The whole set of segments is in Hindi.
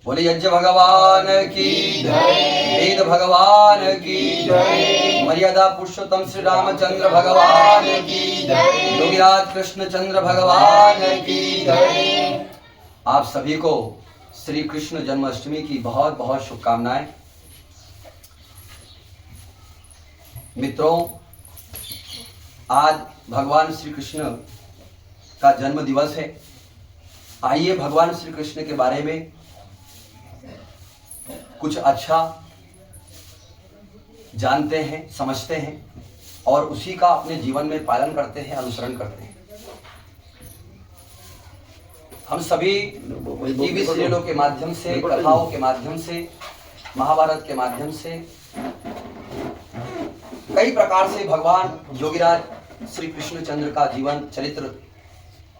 बोले यज्ञ भगवान की जय, वेद भगवान की जय, मर्यादा पुरुषोत्तम श्री रामचंद्र भगवान की जय, योगीराज कृष्ण चंद्र भगवान की जय। आप सभी को श्री कृष्ण जन्माष्टमी की बहुत बहुत शुभकामनाएं। मित्रों, आज भगवान श्री कृष्ण का जन्म दिवस है। आइए भगवान श्री कृष्ण के बारे में कुछ अच्छा जानते हैं, समझते हैं और उसी का अपने जीवन में पालन करते हैं, अनुसरण करते हैं। हम सभी टीवी सीरियलों के माध्यम से, कथाओं के माध्यम से, महाभारत के माध्यम से कई प्रकार से भगवान योगीराज श्री कृष्ण चंद्र का जीवन चरित्र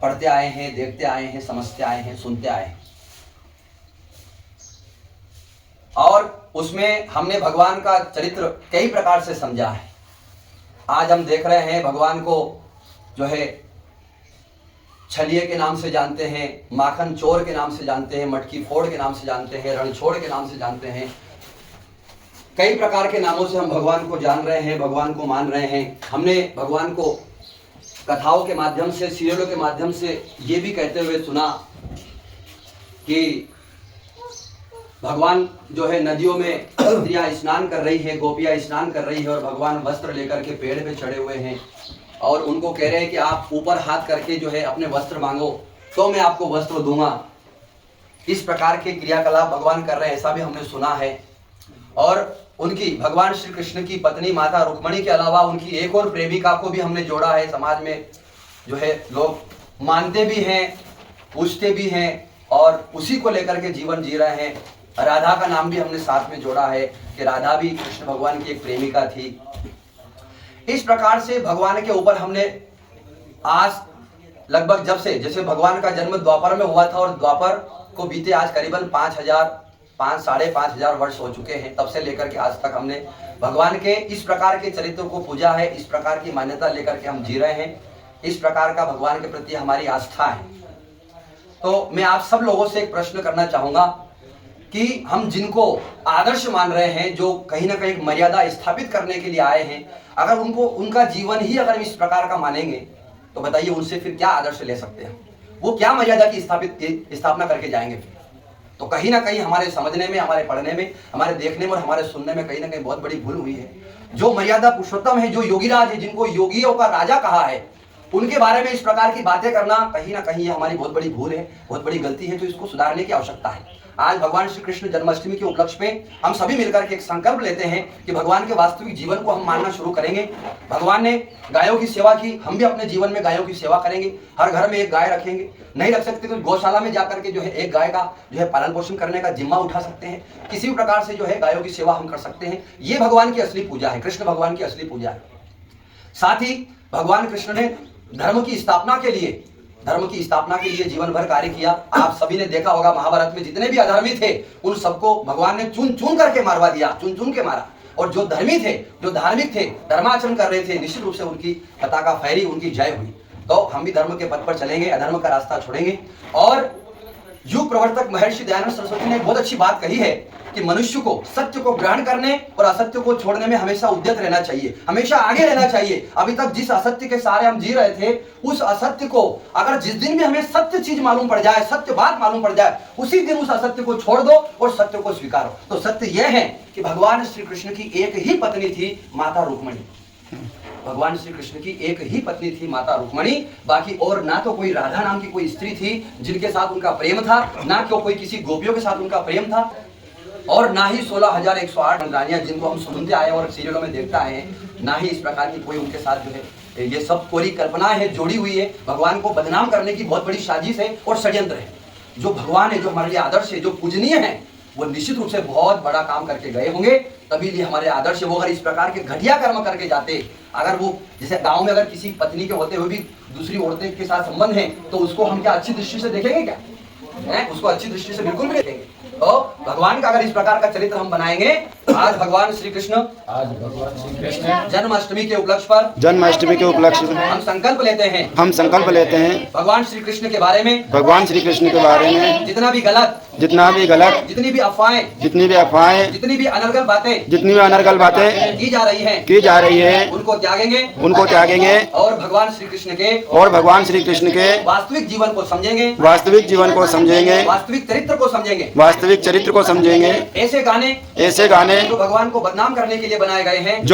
पढ़ते आए हैं, देखते आए हैं, समझते आए हैं, सुनते आए हैं और उसमें हमने भगवान का चरित्र कई प्रकार से समझा है। आज हम देख रहे हैं भगवान को जो है छलिए के नाम से जानते हैं, माखन चोर के नाम से जानते हैं, मटकी फोड़ के नाम से जानते हैं, रणछोड़ के नाम से जानते हैं। कई प्रकार के नामों से हम भगवान को जान रहे हैं, भगवान को मान रहे हैं। हमने भगवान को कथाओं के माध्यम से, सीरियलों के माध्यम से ये भी कहते हुए सुना कि भगवान जो है नदियों में स्त्रियां स्नान कर रही है, गोपियां स्नान कर रही है और भगवान वस्त्र लेकर के पेड़ पे चढ़े हुए हैं और उनको कह रहे हैं कि आप ऊपर हाथ करके जो है अपने वस्त्र मांगो तो मैं आपको वस्त्र दूंगा। इस प्रकार के क्रियाकलाप भगवान कर रहे हैं, ऐसा भी हमने सुना है। और उनकी भगवान श्री कृष्ण की पत्नी माता रुक्मणी के अलावा उनकी एक और प्रेमिका को भी हमने जोड़ा है। समाज में जो है लोग मानते भी हैं, पूछते भी हैं और उसी को लेकर के जीवन जी रहे हैं। राधा का नाम भी हमने साथ में जोड़ा है कि राधा भी कृष्ण भगवान की एक प्रेमिका थी। इस प्रकार से भगवान के ऊपर हमने आज लगभग जब से, जैसे भगवान का जन्म द्वापर में हुआ था और द्वापर को बीते आज करीबन 5,000-5,500 वर्ष हो चुके हैं, तब से लेकर के आज तक हमने भगवान के इस प्रकार के चरित्र को पूजा है, इस प्रकार की मान्यता लेकर के हम जी रहे हैं। इस प्रकार का भगवान के प्रति हमारी आस्था है। तो मैं आप सब लोगों से एक प्रश्न करना चाहूंगा कि हम जिनको आदर्श मान रहे हैं, जो कहीं ना कहीं मर्यादा स्थापित करने के लिए आए हैं, अगर उनको उनका जीवन ही अगर इस प्रकार का मानेंगे तो बताइए उनसे फिर क्या आदर्श ले सकते हैं? वो क्या मर्यादा की स्थापना करके जाएंगे फिर? तो कहीं ना कहीं हमारे समझने में, हमारे पढ़ने में, हमारे देखने में और हमारे सुनने में कहीं ना कहीं बहुत बड़ी भूल हुई है। जो मर्यादा पुरुषोत्तम है, जो योगीराज है, जिनको योगियों का राजा कहा है, उनके बारे में इस प्रकार की बातें करना कहीं ना कहीं हमारी बहुत बड़ी भूल है, बहुत बड़ी गलती है। तो इसको सुधारने की आवश्यकता है। आज भगवान श्री कृष्ण जन्माष्टमी के उपलक्ष्य में हम सभी मिलकर के एक संकल्प लेते हैं कि भगवान के वास्तविक जीवन को हम मानना शुरू करेंगे। भगवान ने गायों की सेवा की, हम भी अपने जीवन में गायों की सेवा करेंगे। हर घर में एक गाय रखेंगे, नहीं रख सकते तो गौशाला में जाकर के जो है एक गाय का जो है पालन पोषण करने का जिम्मा उठा सकते हैं। किसी भी प्रकार से जो है गायों की सेवा हम कर सकते हैं। ये भगवान की असली पूजा है, कृष्ण भगवान की असली पूजा है। साथ ही भगवान कृष्ण ने धर्म की स्थापना के लिए जीवन भर कार्य किया। आप सभी ने देखा होगा महाभारत में जितने भी अधर्मी थे उन सबको भगवान ने चुन चुन करके मारवा दिया, चुन चुन के मारा। और जो धर्मी थे, जो धार्मिक थे, धर्माचरण कर रहे थे, निश्चित रूप से उनकी पताका फहरी, उनकी जय हुई। तो हम भी धर्म के पथ पर चलेंगे, अधर्म का रास्ता छोड़ेंगे। और युग प्रवर्तक महर्षि दयानंद सरस्वती ने बहुत अच्छी बात कही है कि मनुष्य को सत्य को ग्रहण करने और असत्य को छोड़ने में हमेशा उद्यत रहना चाहिए, हमेशा आगे रहना चाहिए। अभी तक जिस असत्य के सहारे हम जी रहे थे, उस असत्य को अगर जिस दिन भी हमें सत्य चीज मालूम पड़ जाए, सत्य बात मालूम पड़ जाए, उसी दिन उस असत्य को छोड़ दो और सत्य को स्वीकारो। तो सत्य यह है कि भगवान श्री कृष्ण की एक ही पत्नी थी, माता रुक्मणी। भगवान श्री कृष्ण की एक ही पत्नी थी, माता रुक्मणी। बाकी और ना तो कोई राधा नाम की कोई स्त्री थी जिनके साथ उनका प्रेम था, ना तो कोई किसी गोपियों के साथ उनका प्रेम था, और ना ही 16,108 रानियां जिनको हम सुनते आए और सीरियलों में देखते आए हैं, ना ही इस प्रकार की कोई उनके साथ जो है ये सब पूरी कल्पना है, जोड़ी हुई है। भगवान को बदनाम करने की बहुत बड़ी साजिश है और षड्यंत्र है। जो भगवान है, जो हमारे लिए आदर्श है, जो पूजनीय है, वो निश्चित रूप से बहुत बड़ा काम करके गए होंगे, तभी लिए हमारे आदर्श है। वो अगर इस प्रकार के घटिया कर्म करके जाते, अगर वो जैसे गांव में अगर किसी पत्नी के होते हुए भी दूसरी औरतें के साथ संबंध है, तो उसको हम क्या अच्छी दृष्टि से देखेंगे? क्या उसको अच्छी दृष्टि से बिल्कुल भी देखेंगे? तो भगवान का अगर इस प्रकार का चरित्र हम बनाएंगे, आज भगवान श्री कृष्ण जन्माष्टमी के उपलक्ष्य पर हम संकल्प लेते हैं भगवान श्री कृष्ण के बारे में जितना भी गलत, जितनी भी अफवाहें, जितनी भी अनर्गल बातें की जा रही है उनको त्यागेंगे और भगवान श्री कृष्ण के वास्तविक जीवन को समझेंगे, वास्तविक चरित्र को समझेंगे। ऐसे गाने जो भगवान को बदनाम करने के लिए बनाए गए हैं,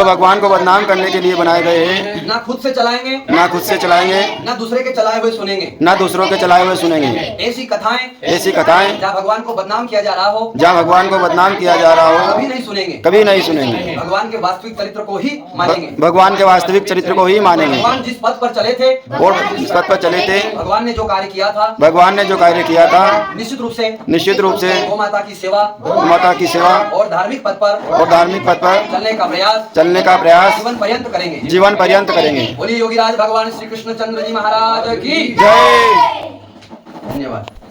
ना खुद से चलाएंगे, ना दूसरे के चलाए हुए सुनेंगे। ऐसी कथाएं जहाँ भगवान को बदनाम किया जा रहा हो, कभी नहीं सुनेंगे। भगवान के वास्तविक चरित्र को ही मानेंगे। भगवान जिस पथ पर चले थे, भगवान ने जो कार्य किया था, निश्चित रूप से गौ माता की सेवा और धार्मिक पथ पर चलने का प्रयास जीवन पर्यंत करेंगे। बोलिए योगीराज भगवान श्री कृष्ण चंद्र जी महाराज की जय। धन्यवाद।